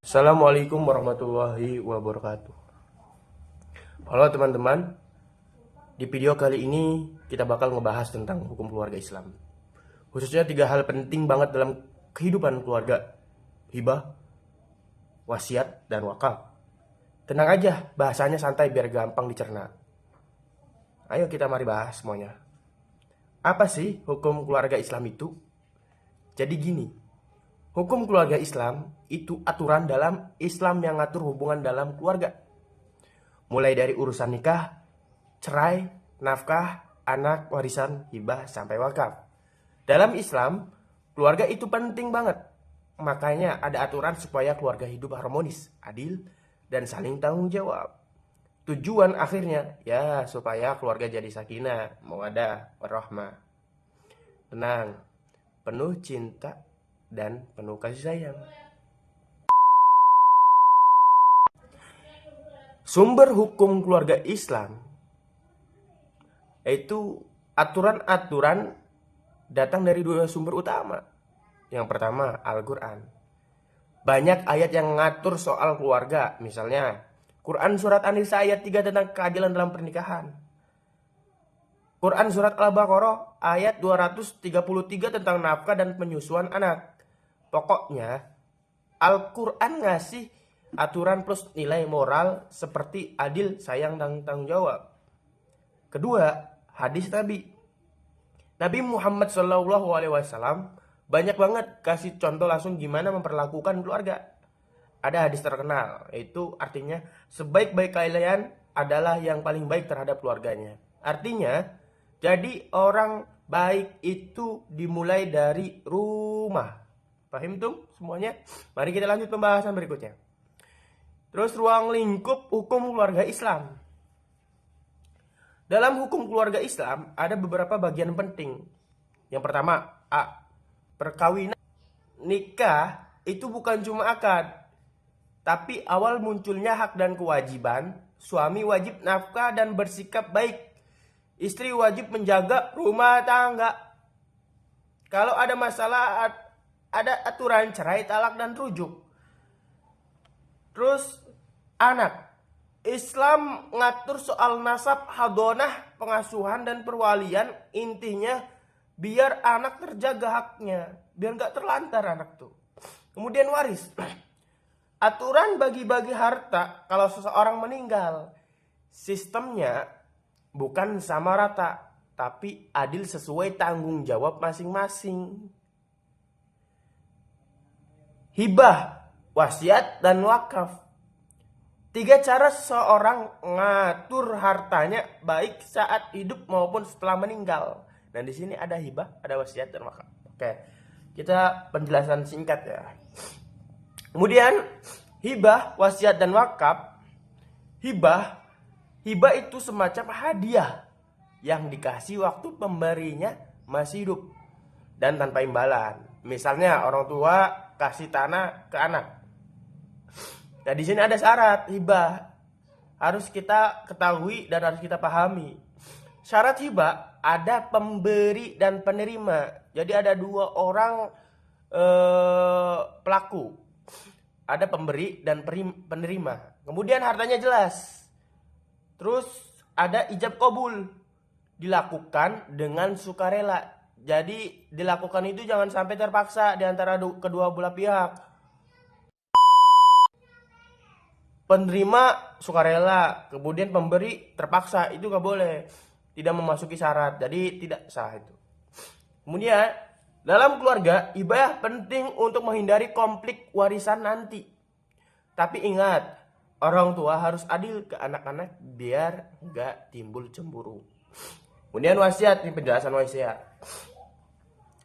Assalamualaikum warahmatullahi wabarakatuh. Halo teman-teman, di video kali ini kita bakal ngebahas tentang hukum keluarga Islam. Khususnya 3 hal penting banget dalam kehidupan keluarga: hibah, wasiat, dan wakaf. Tenang aja, bahasanya santai biar gampang dicerna. Ayo kita mari bahas semuanya. Apa sih hukum keluarga Islam itu? Jadi gini, hukum keluarga Islam itu aturan dalam Islam yang ngatur hubungan dalam keluarga. Mulai dari urusan nikah, cerai, nafkah, anak, warisan, hibah, sampai wakaf. Dalam Islam, keluarga itu penting banget. Makanya ada aturan supaya keluarga hidup harmonis, adil, dan saling tanggung jawab. Tujuan akhirnya ya supaya keluarga jadi sakinah, mawaddah, warahmah. Tenang, penuh cinta, dan penuh kasih sayang. Sumber hukum keluarga Islam yaitu aturan-aturan datang dari 2 sumber utama. Yang pertama, Al-Quran. Banyak ayat yang ngatur soal keluarga. Misalnya, Quran surat An-Nisa ayat 3 tentang keadilan dalam pernikahan. Quran surat Al-Baqarah ayat 233 tentang nafkah dan penyusuan anak. Pokoknya, Al-Quran ngasih aturan plus nilai moral seperti adil, sayang, dan tanggung jawab. Kedua, hadis Nabi. Nabi Muhammad SAW banyak banget kasih contoh langsung gimana memperlakukan keluarga. Ada hadis terkenal, yaitu artinya sebaik-baik kalian adalah yang paling baik terhadap keluarganya. Artinya, jadi orang baik itu dimulai dari rumah. Paham tuh semuanya? Mari kita lanjut pembahasan berikutnya. Terus ruang lingkup hukum keluarga Islam. Dalam hukum keluarga Islam ada beberapa bagian penting. Yang pertama, A. Perkawinan. Nikah itu bukan cuma akad, tapi awal munculnya hak dan kewajiban. Suami wajib nafkah dan bersikap baik. Istri wajib menjaga rumah tangga. Kalau ada masalah, ada aturan cerai, talak, dan rujuk. Terus anak. Islam ngatur soal nasab, hadonah, pengasuhan, dan perwalian. Intinya biar anak terjaga haknya, biar gak terlantar anak tuh. Kemudian waris. Aturan bagi-bagi harta kalau seseorang meninggal. Sistemnya bukan sama rata, tapi adil sesuai tanggung jawab masing-masing. Hibah, wasiat, dan wakaf. 3 cara seseorang ngatur hartanya baik saat hidup maupun setelah meninggal. Dan di sini ada hibah, ada wasiat, dan wakaf. Oke, kita penjelasan singkat ya. Kemudian hibah, wasiat, dan wakaf. Hibah itu semacam hadiah yang dikasih waktu pemberinya masih hidup dan tanpa imbalan. Misalnya orang tua kasih tanah ke anak. Nah, di sini ada syarat hibah. Harus kita ketahui dan harus kita pahami. Syarat hibah ada pemberi dan penerima. Jadi ada 2 orang pelaku. Ada pemberi dan penerima. Kemudian hartanya jelas. Terus ada ijab qabul. Dilakukan dengan sukarela. Jadi dilakukan itu jangan sampai terpaksa di antara kedua belah pihak. Penerima sukarela, kemudian pemberi terpaksa, itu gak boleh. Tidak memasuki syarat, jadi tidak sah itu. Kemudian dalam keluarga, hibah penting untuk menghindari konflik warisan nanti. Tapi ingat, orang tua harus adil ke anak-anak biar gak timbul cemburu. Kemudian wasiat, ini penjelasan wasiat.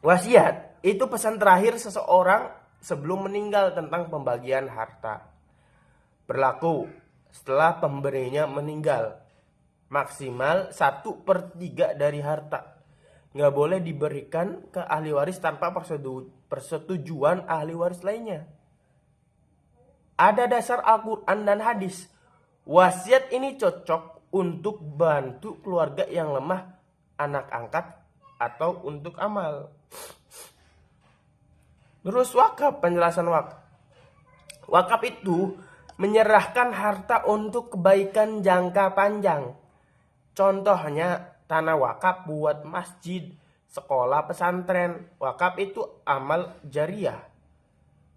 Wasiat itu pesan terakhir seseorang sebelum meninggal tentang pembagian harta. Berlaku setelah pemberinya meninggal. Maksimal 1/3 dari harta. Nggak boleh diberikan ke ahli waris tanpa persetujuan ahli waris lainnya. Ada dasar Al-Quran dan hadis. Wasiat ini cocok untuk bantu keluarga yang lemah, anak angkat, atau untuk amal. Terus wakaf, penjelasan wakaf. Wakaf itu menyerahkan harta untuk kebaikan jangka panjang. Contohnya tanah wakaf buat masjid, sekolah, pesantren. Wakaf itu amal jariah.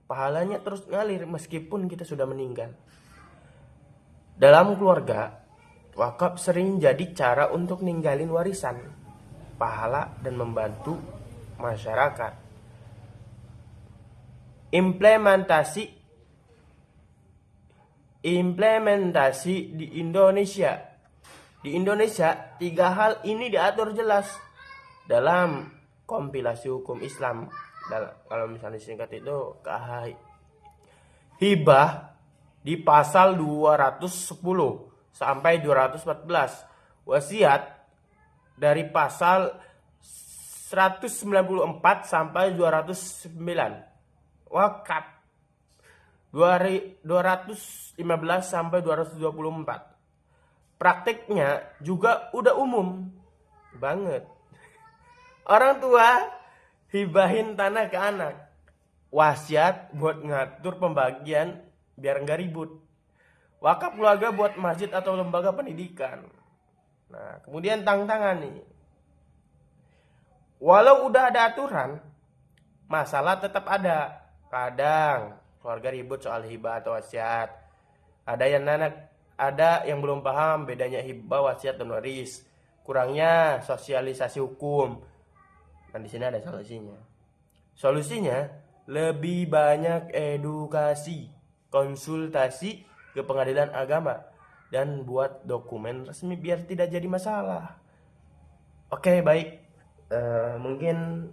Pahalanya terus ngalir meskipun kita sudah meninggal. Dalam keluarga, wakaf sering jadi cara untuk ninggalin warisan, pahala, dan membantu masyarakat. Implementasi di Indonesia. Di Indonesia, 3 hal ini diatur jelas dalam kompilasi hukum Islam. Kalau misalnya disingkat itu KHI. Hibah di pasal 210 sampai 214. Wasiat dari pasal 194 sampai 209. Wakaf 215 sampai 224. Praktiknya juga udah umum banget. Orang tua hibahin tanah ke anak. Wasiat buat ngatur pembagian biar nggak ribut. Wakaf keluarga buat masjid atau lembaga pendidikan. Nah, kemudian tantangan nih. Walau udah ada aturan, masalah tetap ada. Kadang keluarga ribut soal hibah atau wasiat. Ada yang belum paham bedanya hibah, wasiat, dan waris. Kurangnya sosialisasi hukum. Dan di sini ada solusinya. Solusinya lebih banyak edukasi, konsultasi ke pengadilan agama, dan buat dokumen resmi biar tidak jadi masalah. Oke, baik. Mungkin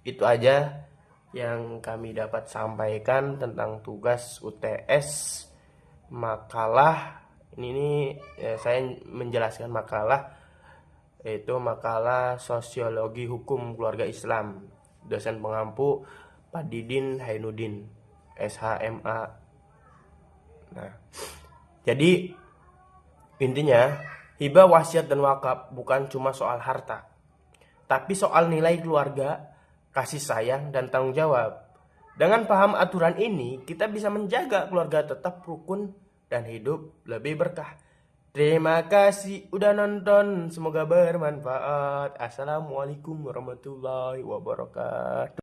itu aja yang kami dapat sampaikan tentang tugas UTS makalah ini. Saya menjelaskan makalah, yaitu makalah Sosiologi Hukum Keluarga Islam, dosen pengampu Pak Didin Hainuddin SHMA. Nah, jadi intinya hibah, wasiat, dan wakaf bukan cuma soal harta, tapi soal nilai keluarga, kasih sayang, dan tanggung jawab. Dengan paham aturan ini, kita bisa menjaga keluarga tetap rukun dan hidup lebih berkah. Terima kasih udah nonton, semoga bermanfaat. Assalamualaikum warahmatullahi wabarakatuh.